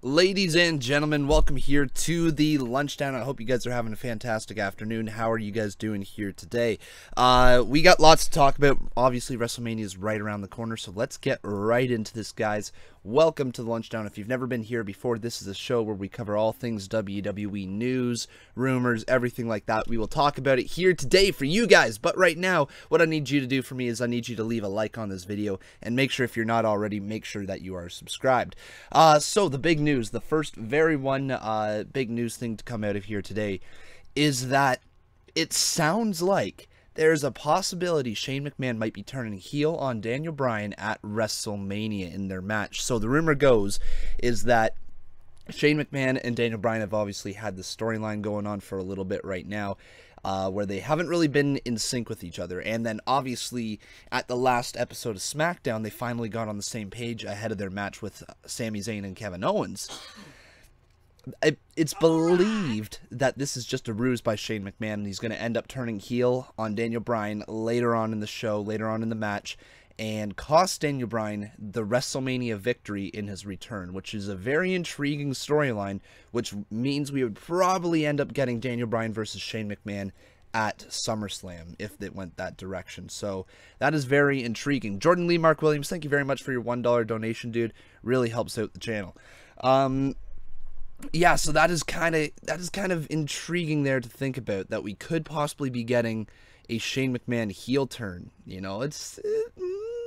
Ladies and gentlemen, welcome here to the lunchtime. I hope you guys are having a fantastic afternoon. How are you guys doing here today? We got lots to talk about. Obviously, Wrestlemania is right around the corner, so let's get right into this, guys. Welcome to the lunchtime. If you've never been here before, this is a show where we cover all things WWE news, rumors, everything like that. We will talk about it here today for you guys. But right now, what I need you to do for me is I need you to leave a like on this video and make sure, if you're not already, make sure that you are subscribed. So the big news, the first big news thing to come out of here today is that it sounds like there's a possibility Shane McMahon might be turning heel on Daniel Bryan at WrestleMania in their match. So the rumor goes is that Shane McMahon and Daniel Bryan have obviously had this storyline going on for a little bit right now, where they haven't really been in sync with each other. And then obviously at the last episode of SmackDown, they finally got on the same page ahead of their match with Sami Zayn and Kevin Owens. It's believed that this is just a ruse by Shane McMahon, and he's going to end up turning heel on Daniel Bryan later on in the show, later on in the match, and cost Daniel Bryan the WrestleMania victory in his return, which is a very intriguing storyline, which means we would probably end up getting Daniel Bryan versus Shane McMahon at SummerSlam if it went that direction. So that is very intriguing. Jordan Lee, Mark Williams, thank you very much for your $1 donation, dude. Really helps out the channel. Yeah, so that is kind of intriguing there to think about, that we could possibly be getting a Shane McMahon heel turn. You know,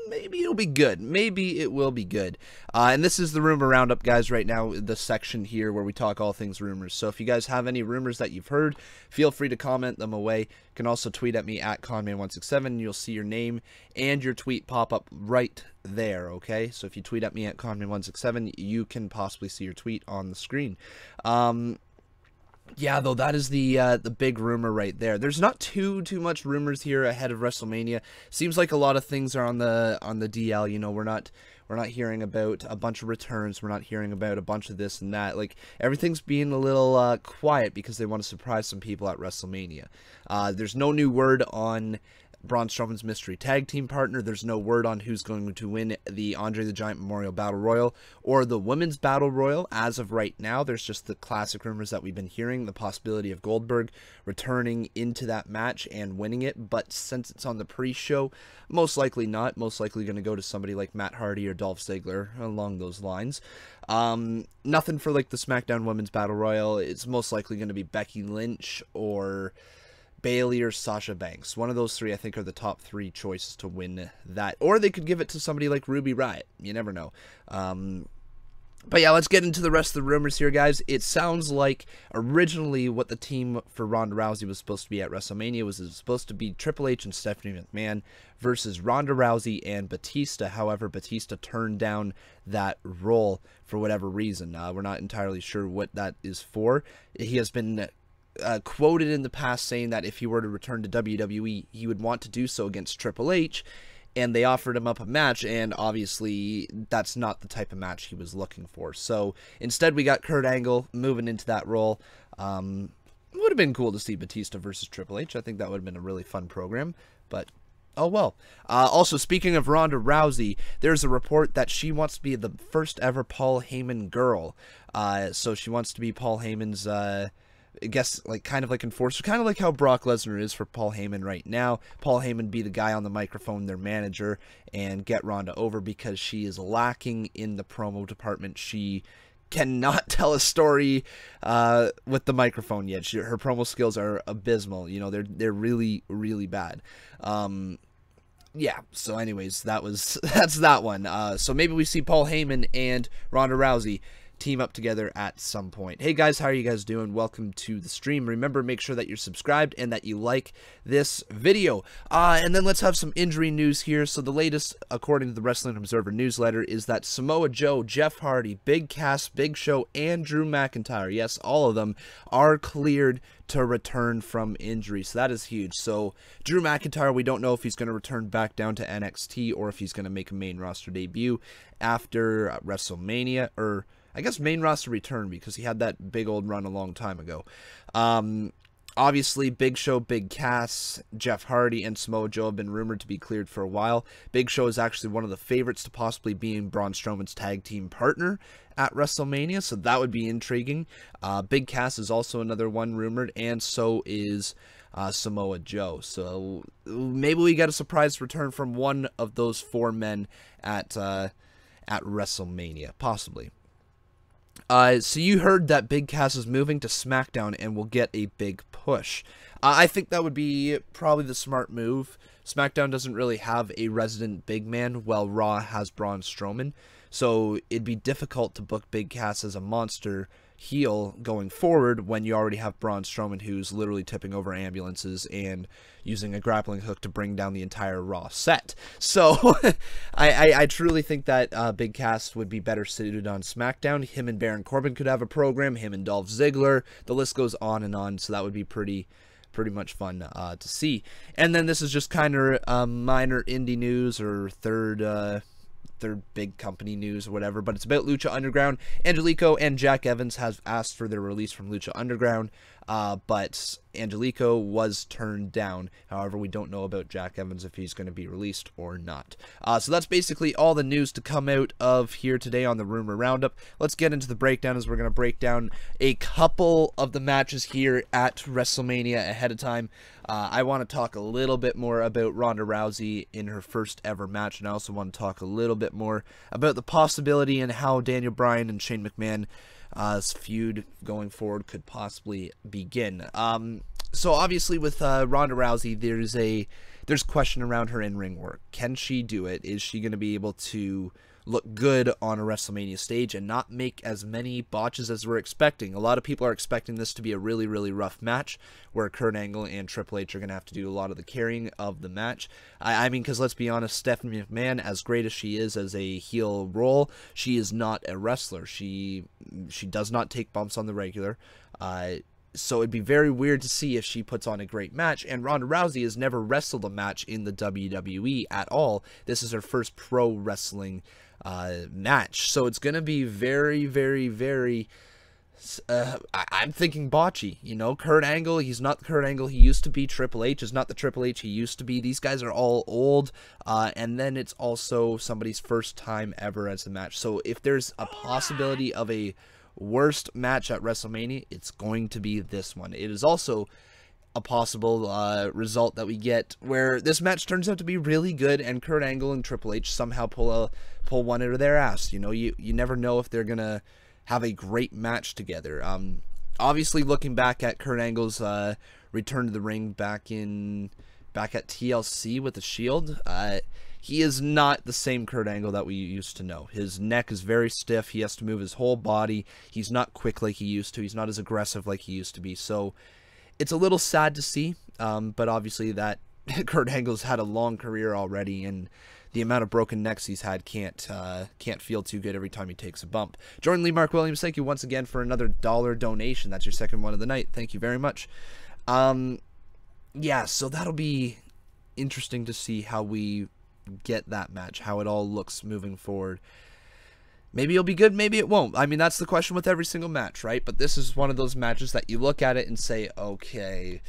maybe it'll be good. Maybe it will be good. And this is the rumor roundup, guys, right now, the section here where we talk all things rumors. So if you guys have any rumors that you've heard, feel free to comment them away. You can also tweet at me at Conman167, and you'll see your name and your tweet pop up right there, okay? So if you tweet at me at Conman167, you can possibly see your tweet on the screen. Yeah, though, that is the big rumor right there. There's not too much rumors here ahead of WrestleMania. Seems like a lot of things are on the DL. You know, we're not hearing about a bunch of returns. We're not hearing about a bunch of this and that. Like, everything's being a little quiet because they want to surprise some people at WrestleMania. There's no new word on Braun Strowman's mystery tag team partner. There's no word on who's going to win the Andre the Giant Memorial Battle Royal or the Women's Battle Royal as of right now. There's just the classic rumors that we've been hearing, the possibility of Goldberg returning into that match and winning it, but since it's on the pre-show, most likely not. Most likely going to go to somebody like Matt Hardy or Dolph Ziggler, along those lines. Nothing for like the SmackDown Women's Battle Royal. It's most likely going to be Becky Lynch or Bayley or Sasha Banks. One of those three, I think, are the top three choices to win that. Or they could give it to somebody like Ruby Riott. You never know. But yeah, let's get into the rest of the rumors here, guys. It sounds like originally what the team for Ronda Rousey was supposed to be at WrestleMania was supposed to be Triple H and Stephanie McMahon versus Ronda Rousey and Batista. However, Batista turned down that role for whatever reason. We're not entirely sure what that is for. He has been quoted in the past saying that if he were to return to WWE, he would want to do so against Triple H, and they offered him up a match, and obviously that's not the type of match he was looking for. So instead we got Kurt Angle moving into that role. Would have been cool to see Batista versus Triple H. I think that would have been a really fun program, but oh well. Also, speaking of Ronda Rousey, there's a report that she wants to be the first ever Paul Heyman girl. So she wants to be Paul Heyman's I guess, like, kind of like enforcer, kind of like how Brock Lesnar is for Paul Heyman right now. Paul Heyman be the guy on the microphone, their manager, and get Ronda over because she is lacking in the promo department. She cannot tell a story with the microphone yet. Her promo skills are abysmal. You know, they're really, really bad. Yeah, so anyways, that's that one. So maybe we see Paul Heyman and Ronda Rousey team up together at some point. Hey guys, how are you guys doing? Welcome to the stream. Remember, make sure that you're subscribed and that you like this video. And then let's have some injury news here. So the latest, according to the Wrestling Observer newsletter, is that Samoa Joe, Jeff Hardy, Big Cass, Big Show, and Drew McIntyre, yes, all of them, are cleared to return from injury. So that is huge. So Drew McIntyre, we don't know if he's going to return back down to NXT or if he's going to make a main roster debut after WrestleMania, or I guess main roster return, because he had that big old run a long time ago. Obviously, Big Show, Big Cass, Jeff Hardy, and Samoa Joe have been rumored to be cleared for a while. Big Show is actually one of the favorites to possibly being Braun Strowman's tag team partner at WrestleMania, so that would be intriguing. Big Cass is also another one rumored, and so is Samoa Joe. So maybe we get a surprise return from one of those 4 men at WrestleMania, possibly. So you heard that Big Cass is moving to SmackDown and will get a big push. I think that would be probably the smart move. SmackDown doesn't really have a resident big man, while Raw has Braun Strowman. So it'd be difficult to book Big Cass as a monster heel going forward when you already have Braun Strowman, who's literally tipping over ambulances and using a grappling hook to bring down the entire Raw set. So I truly think that Big Cass would be better suited on SmackDown. Him and Baron Corbin could have a program, him and Dolph Ziggler, the list goes on and on, so that would be pretty much fun to see. And then this is just kind of minor indie news, or third big company news or whatever, but it's about Lucha Underground. Angelico and Jack Evans have asked for their release from Lucha Underground, but Angelico was turned down. However, we don't know about Jack Evans, if he's going to be released or not. So that's basically all the news to come out of here today on the Rumor Roundup. Let's get into the breakdown, as we're going to break down a couple of the matches here at WrestleMania ahead of time. I want to talk a little bit more about Ronda Rousey in her first ever match, and I also want to talk a little bit more about the possibility and how Daniel Bryan and Shane McMahon's feud going forward could possibly begin. So obviously with Ronda Rousey, there's question around her in-ring work. Can she do it? Is she going to be able to look good on a WrestleMania stage and not make as many botches as we're expecting? A lot of people are expecting this to be a really, really rough match, where Kurt Angle and Triple H are going to have to do a lot of the carrying of the match. I mean, because let's be honest, Stephanie McMahon, as great as she is as a heel role, she is not a wrestler. She does not take bumps on the regular. So it'd be very weird to see if she puts on a great match. And Ronda Rousey has never wrestled a match in the WWE at all. This is her first pro wrestling match. So it's going to be very, very, very... I'm thinking botchy. You know, Kurt Angle, he's not the Kurt Angle he used to be. Triple H is not the Triple H he used to be. These guys are all old. And then it's also somebody's first time ever as a match. So if there's a possibility of a worst match at WrestleMania, it's going to be this one. It is also a possible result that we get where this match turns out to be really good and Kurt Angle and Triple H somehow pull one out of their ass. You know, you never know if they're gonna have a great match together. Obviously, looking back at Kurt Angle's return to the ring back at TLC with the Shield, he is not the same Kurt Angle that we used to know. His neck is very stiff. He has to move his whole body. He's not quick like he used to. He's not as aggressive like he used to be. So it's a little sad to see, but obviously that Kurt Angle's had a long career already, and the amount of broken necks he's had can't feel too good every time he takes a bump. Jordan Lee Mark Williams, thank you once again for another $1 donation. That's your second one of the night. Thank you very much. Yeah, so that'll be interesting to see how we get that match, how it all looks moving forward. Maybe it'll be good, maybe it won't. I mean, that's the question with every single match, right? But this is one of those matches that you look at it and say, okay,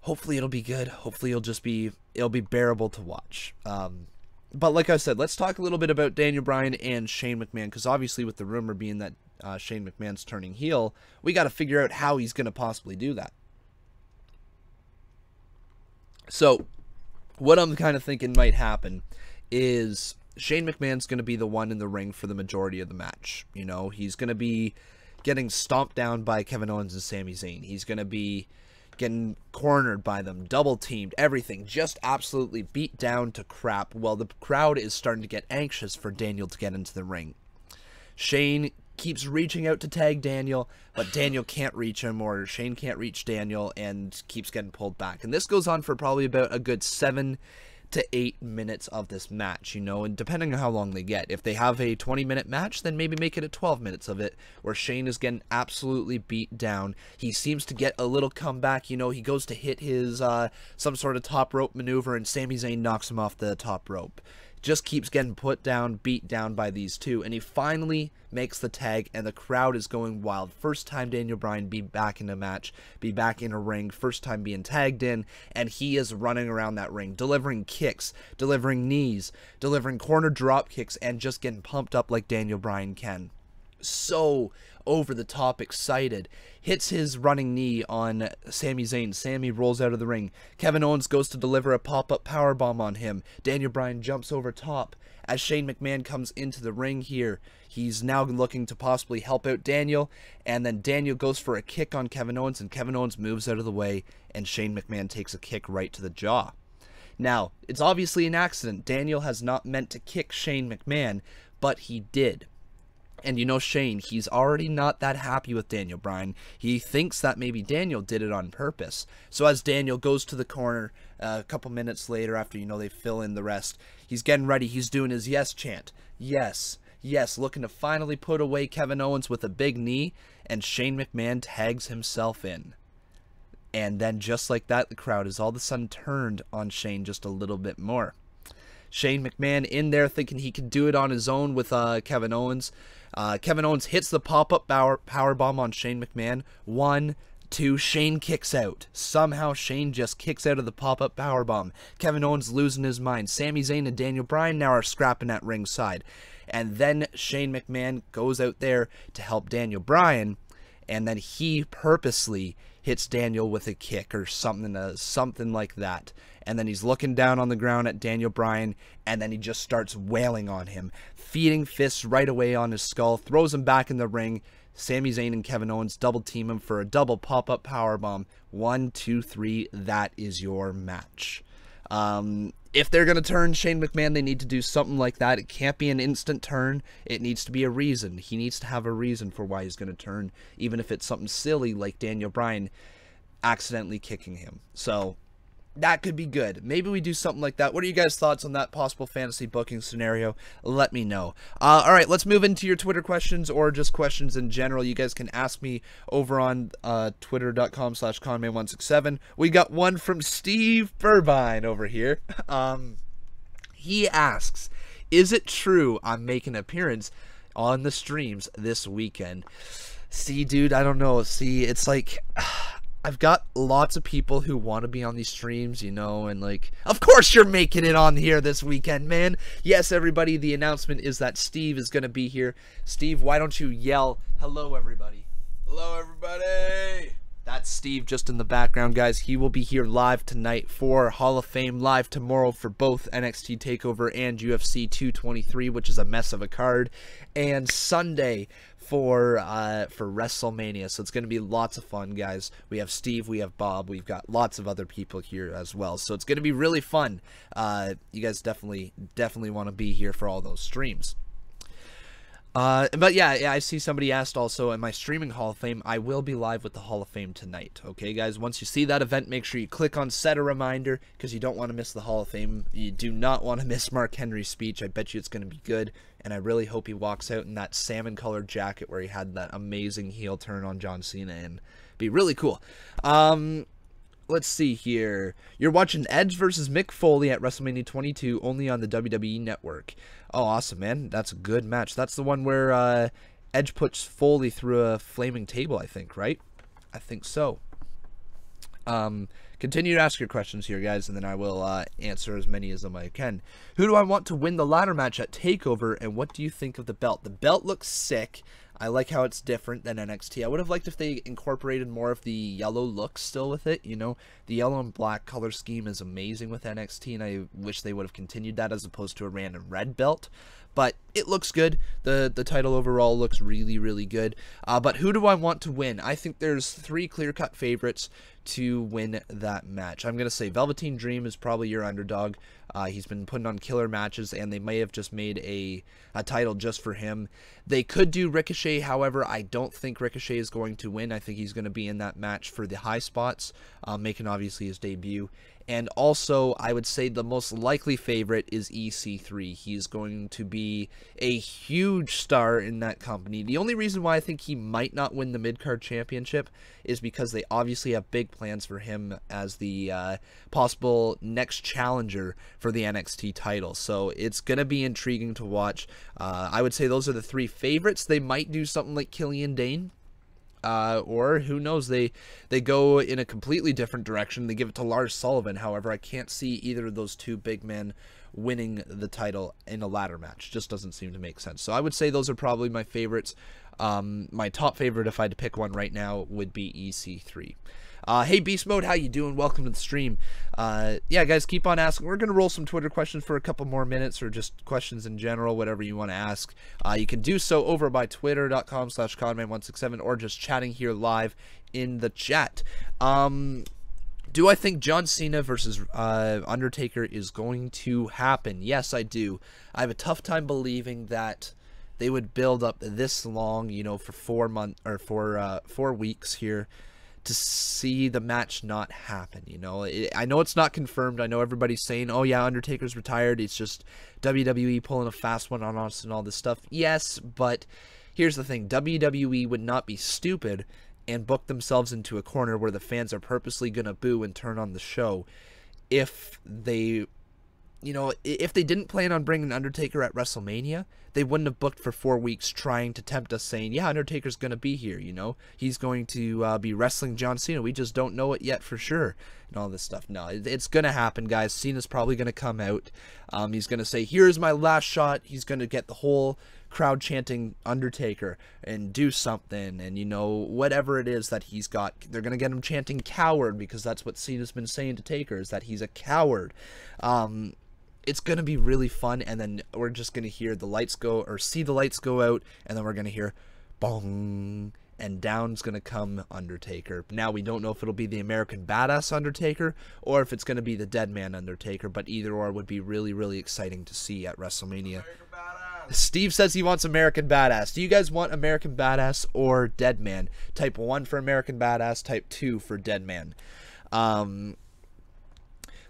hopefully it'll be good. Hopefully it'll be bearable to watch. But like I said, let's talk a little bit about Daniel Bryan and Shane McMahon, because obviously with the rumor being that Shane McMahon's turning heel, we got to figure out how he's going to possibly do that. So what I'm kind of thinking might happen is Shane McMahon's going to be the one in the ring for the majority of the match. You know, he's going to be getting stomped down by Kevin Owens and Sami Zayn. He's going to be getting cornered by them, double teamed, everything, just absolutely beat down to crap while the crowd is starting to get anxious for Daniel to get into the ring. Shane keeps reaching out to tag Daniel, but Daniel can't reach him, or Shane can't reach Daniel, and keeps getting pulled back. And this goes on for probably about a good 7 to 8 minutes of this match, you know, and depending on how long they get. If they have a 20-minute match, then maybe make it a 12 minutes of it, where Shane is getting absolutely beat down. He seems to get a little comeback, you know, he goes to hit his some sort of top rope maneuver, and Sami Zayn knocks him off the top rope. just keeps getting put down, beat down by these two, and he finally makes the tag, and the crowd is going wild. First time Daniel Bryan be back in a match, be back in a ring, first time being tagged in, and he is running around that ring, delivering kicks, delivering knees, delivering corner drop kicks, and just getting pumped up like Daniel Bryan can. So over the top excited, hits his running knee on Sami Zayn. Sami rolls out of the ring. Kevin Owens goes to deliver a pop-up powerbomb on him. Daniel Bryan jumps over top. As Shane McMahon comes into the ring here, he's now looking to possibly help out Daniel, and then Daniel goes for a kick on Kevin Owens, and Kevin Owens moves out of the way, and Shane McMahon takes a kick right to the jaw. Now, it's obviously an accident. Daniel has not meant to kick Shane McMahon, but he did. And you know Shane, he's already not that happy with Daniel Bryan. He thinks that maybe Daniel did it on purpose. So as Daniel goes to the corner a couple minutes later after, they fill in the rest, he's getting ready. He's doing his yes chant. Yes, yes, looking to finally put away Kevin Owens with a big knee, and Shane McMahon tags himself in. And then just like that, the crowd is all of a sudden turned on Shane just a little bit more. Shane McMahon in there thinking he could do it on his own with Kevin Owens. Kevin Owens hits the pop-up powerbomb on Shane McMahon. 1, 2, Shane kicks out. Somehow Shane just kicks out of the pop-up powerbomb. Kevin Owens losing his mind. Sami Zayn and Daniel Bryan now are scrapping at ringside. And then Shane McMahon goes out there to help Daniel Bryan, and then he purposely hits Daniel with a kick or something like that. And then he's looking down on the ground at Daniel Bryan, and then he just starts wailing on him, feeding fists right away on his skull, throws him back in the ring. Sami Zayn and Kevin Owens double team him for a double pop-up powerbomb. 1, 2, 3, that is your match. If they're going to turn Shane McMahon, they need to do something like that. It can't be an instant turn. It needs to be a reason. He needs to have a reason for why he's going to turn, even if it's something silly like Daniel Bryan accidentally kicking him. So that could be good. Maybe we do something like that. What are you guys' thoughts on that possible fantasy booking scenario? Let me know. All right, let's move into your Twitter questions or just questions in general. You guys can ask me over on twitter.com/Conman167. We got one from Steve Burbine over here. He asks, is it true I'm making an appearance on the streams this weekend? See, dude, I don't know. See, it's like I've got lots of people who want to be on these streams, and like, of course you're making it on here this weekend, man. Yes, everybody, the announcement is that Steve is going to be here. Steve, why don't you yell, hello, everybody? Hello, everybody. That's Steve just in the background, guys. He will be here live tonight for Hall of Fame, live tomorrow for both NXT TakeOver and UFC 223, which is a mess of a card, and Sunday for WrestleMania. So it's going to be lots of fun, guys. We have Steve, we have Bob, we've got lots of other people here as well. So it's going to be really fun. You guys definitely want to be here for all those streams. But yeah, I see somebody asked also, am I streaming Hall of Fame? I will be live with the Hall of Fame tonight. Okay, guys, once you see that event, make sure you click on set a reminder, because you don't want to miss the Hall of Fame. You do not want to miss Mark Henry's speech. I bet you it's going to be good, and I really hope he walks out in that salmon-colored jacket where he had that amazing heel turn on John Cena, and be really cool. Let's see here. You're watching Edge versus Mick Foley at WrestleMania 22 only on the WWE Network. Oh, awesome, man. That's a good match. That's the one where Edge puts Foley through a flaming table, I think, right? I think so. Continue to ask your questions here, guys, and then I will answer as many as I can. Who do I want to win the ladder match at TakeOver, and what do you think of the belt? The belt looks sick. I like how it's different than NXT. I would have liked if they incorporated more of the yellow look still with it, The yellow and black color scheme is amazing with NXT, and I wish they would have continued that as opposed to a random red belt. But it looks good. The title overall looks really, really good. But who do I want to win? I think there's 3 clear-cut favorites to win that match. I'm going to say Velveteen Dream is probably your underdog. He's been putting on killer matches, and they may have just made a title just for him. They could do Ricochet, however, I don't think Ricochet is going to win. I think he's going to be in that match for the high spots, making obviously his debut. And also, I would say the most likely favorite is EC3. He's going to be a huge star in that company. The only reason why I think he might not win the mid-card championship is because they obviously have big plans for him as the possible next challenger for the NXT title. So it's going to be intriguing to watch. I would say those are the three favorites. They might do something like Killian Dane. Or who knows, they go in a completely different direction. They give it to Lars Sullivan. However, I can't see either of those two big men winning the title in a ladder match. Just doesn't seem to make sense. So I would say those are probably my favorites. My top favorite, if I had to pick one right now, would be EC3. Hey Beast Mode, how you doing? Welcome to the stream. Yeah, guys, keep on asking. We're going to roll some Twitter questions for a couple more minutes, or just questions in general, whatever you want to ask. You can do so over by twitter.com/Conman167, or just chatting here live in the chat. Do I think John Cena versus Undertaker is going to happen? Yes, I do. I have a tough time believing that they would build up this long, you know, for 4 months or 4 weeks here, to see the match not happen. You know, I know it's not confirmed. I know everybody's saying, oh yeah, Undertaker's retired, it's just WWE pulling a fast one on us and all this stuff. Yes, but here's the thing. WWE would not be stupid and book themselves into a corner where the fans are purposely gonna boo and turn on the show if they, you know, if they didn't plan on bringing Undertaker at WrestleMania. They wouldn't have booked for 4 weeks trying to tempt us, saying, yeah, Undertaker's going to be here, you know. He's going to be wrestling John Cena. We just don't know it yet for sure, and all this stuff. No, it's going to happen, guys. Cena's probably going to come out. He's going to say, here's my last shot. He's going to get the whole crowd chanting Undertaker and do something, and, you know, whatever it is that he's got. They're going to get him chanting coward, because that's what Cena's been saying to Taker, is that he's a coward. It's going to be really fun, and then we're just going to hear the lights go, or see the lights go out, and then we're going to hear bong, and down's going to come Undertaker. Now, we don't know if it'll be the American Badass Undertaker, or if it's going to be the Dead Man Undertaker, but either or would be really, really exciting to see at WrestleMania. Steve says he wants American Badass. Do you guys want American Badass or Dead Man? Type 1 for American Badass, type 2 for Dead Man.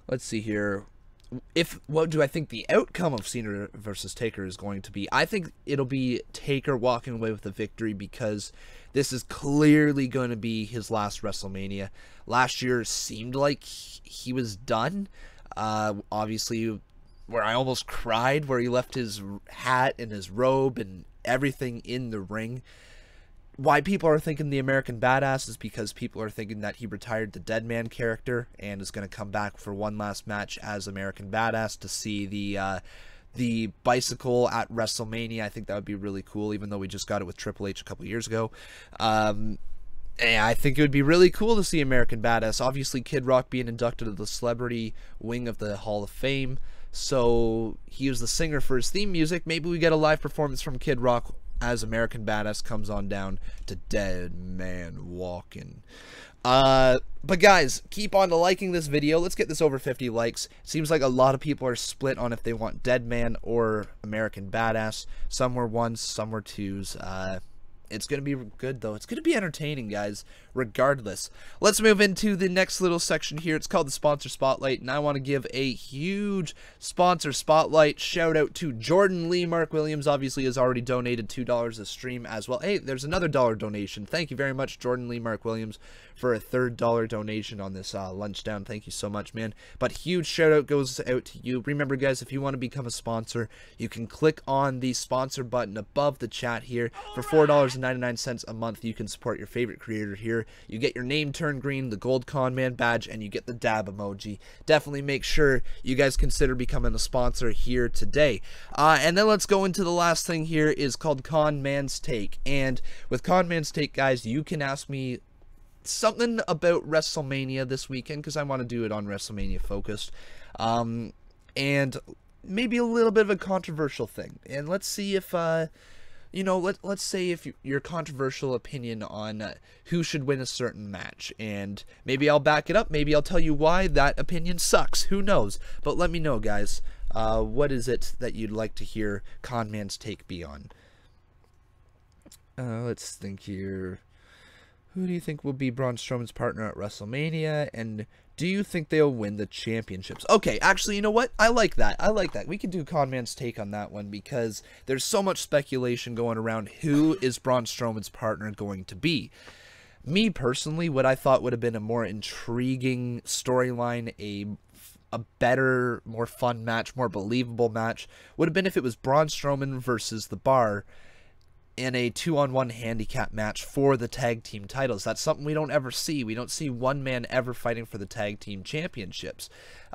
Let's see here. What do I think the outcome of Cena versus Taker is going to be? I think it'll be Taker walking away with the victory, because this is clearly going to be his last WrestleMania. Last year seemed like he was done. Obviously, where I almost cried, where he left his hat and his robe and everything in the ring. Why people are thinking the American Badass is because people are thinking that he retired the Dead Man character and is going to come back for one last match as American Badass to see the bicycle at WrestleMania. I think that would be really cool, even though we just got it with Triple H a couple years ago. And I think it would be really cool to see American Badass. Obviously, Kid Rock being inducted to the celebrity wing of the Hall of Fame, so he was the singer for his theme music. Maybe we get a live performance from Kid Rock as American Badass comes on down to Dead Man Walking. But guys, keep on liking this video. Let's get this over 50 likes. Seems like a lot of people are split on if they want Dead Man or American Badass. Some were ones, some were twos. It's going to be good, though. It's going to be entertaining, guys, regardless. Let's move into the next little section here. It's called the Sponsor Spotlight, and I want to give a huge Sponsor Spotlight shout-out to Jordan Lee. Mark Williams, obviously, has already donated $2 a stream as well. Hey, there's another dollar donation. Thank you very much, Jordan Lee, Mark Williams, for a third dollar donation on this lunchtime. Thank you so much, man. But huge shout-out goes out to you. Remember, guys, if you want to become a sponsor, you can click on the sponsor button above the chat here. For $4.99 a month, you can support your favorite creator here. You get your name turned green, the gold Conman badge, and you get the dab emoji. Definitely make sure you guys consider becoming a sponsor here today. And then let's go into the last thing here, is called Conman's Take. And with Conman's Take, guys, you can ask me something about WrestleMania this weekend, because I want to do it on WrestleMania focused. And maybe a little bit of a controversial thing. And let's see if you know, let's say if your controversial opinion on who should win a certain match, and maybe I'll back it up, maybe I'll tell you why that opinion sucks, who knows, but let me know, guys, what is it that you'd like to hear Conman's Take be on? Let's think here. Who do you think will be Braun Strowman's partner at WrestleMania? And do you think they'll win the championships? Okay, actually, you know what? I like that. I like that. We could do Conman's take on that one because there's so much speculation going around. Who is Braun Strowman's partner going to be? Me, personally, what I thought would have been a more intriguing storyline, a better, more fun match, more believable match, would have been if it was Braun Strowman versus The Bar in a 2-on-1 handicap match for the tag team titles. That's something we don't ever see. We don't see one man ever fighting for the tag team championships.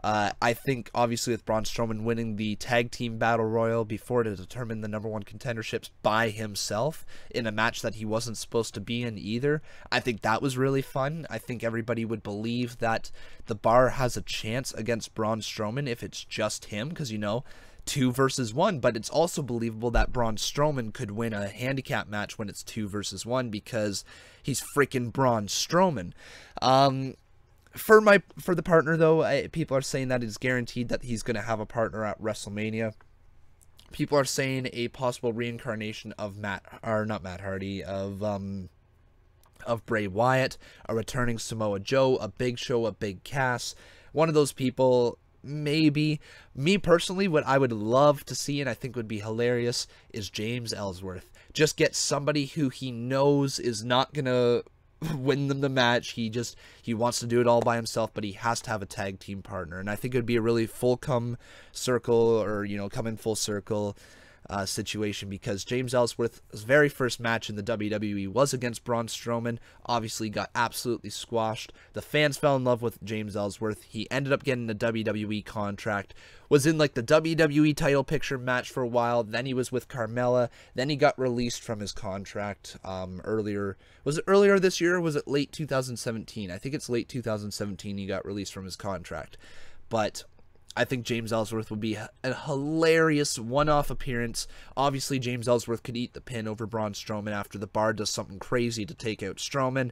I think, obviously, with Braun Strowman winning the tag team battle royal before to determine the #1 contenderships by himself in a match that he wasn't supposed to be in either, I think that was really fun. I think everybody would believe that The Bar has a chance against Braun Strowman if it's just him, because, you know, 2 versus 1, but it's also believable that Braun Strowman could win a handicap match when it's 2 versus 1 because he's freaking Braun Strowman. For the partner, though, people are saying that it's guaranteed that he's going to have a partner at WrestleMania. People are saying a possible reincarnation of of Bray Wyatt, a returning Samoa Joe, a Big Show, a Big Cass. One of those people. Maybe. Me personally, what I would love to see, and I think would be hilarious, is James Ellsworth. Just get somebody who he knows is not gonna win them the match. He wants to do it all by himself, but he has to have a tag team partner. And I think it would be a really come in full circle situation, because James Ellsworth's very first match in the WWE was against Braun Strowman. Obviously got absolutely squashed. The fans fell in love with James Ellsworth. He ended up getting a WWE contract, was in like the WWE title picture match for a while, then he was with Carmella, then he got released from his contract earlier. Was it earlier this year, or was it late 2017? I think it's late 2017 he got released from his contract. But I think James Ellsworth would be a hilarious one-off appearance. Obviously, James Ellsworth could eat the pin over Braun Strowman after The Bar does something crazy to take out Strowman.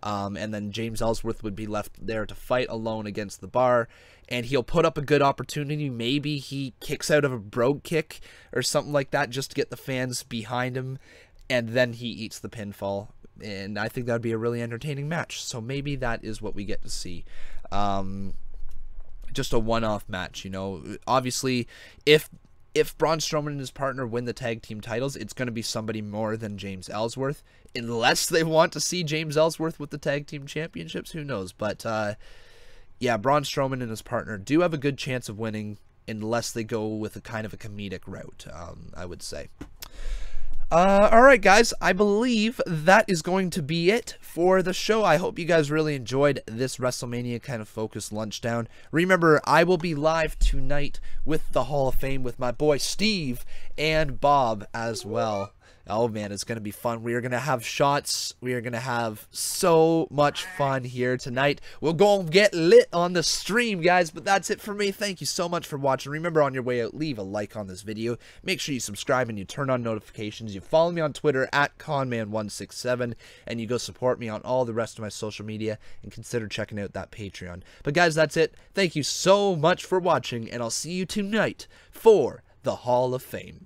And then James Ellsworth would be left there to fight alone against The Bar. And he'll put up a good opportunity. Maybe he kicks out of a brogue kick or something like that just to get the fans behind him. And then he eats the pinfall. And I think that would be a really entertaining match. So maybe that is what we get to see. Just a one-off match, you know. Obviously, if Braun Strowman and his partner win the tag team titles, it's going to be somebody more than James Ellsworth, unless they want to see James Ellsworth with the tag team championships. Who knows? But yeah, Braun Strowman and his partner do have a good chance of winning, unless they go with a kind of a comedic route, I would say. Alright guys, I believe that is going to be it for the show. I hope you guys really enjoyed this WrestleMania kind of focused lunchdown. Remember, I will be live tonight with the Hall of Fame with my boy Steve and Bob as well. Oh man, it's going to be fun. We are going to have shots. We are going to have so much fun here tonight. We'll go and get lit on the stream, guys. But that's it for me. Thank you so much for watching. Remember, on your way out, leave a like on this video. Make sure you subscribe and you turn on notifications. You follow me on Twitter at Conman167. And you go support me on all the rest of my social media. And consider checking out that Patreon. But guys, that's it. Thank you so much for watching. And I'll see you tonight for the Hall of Fame.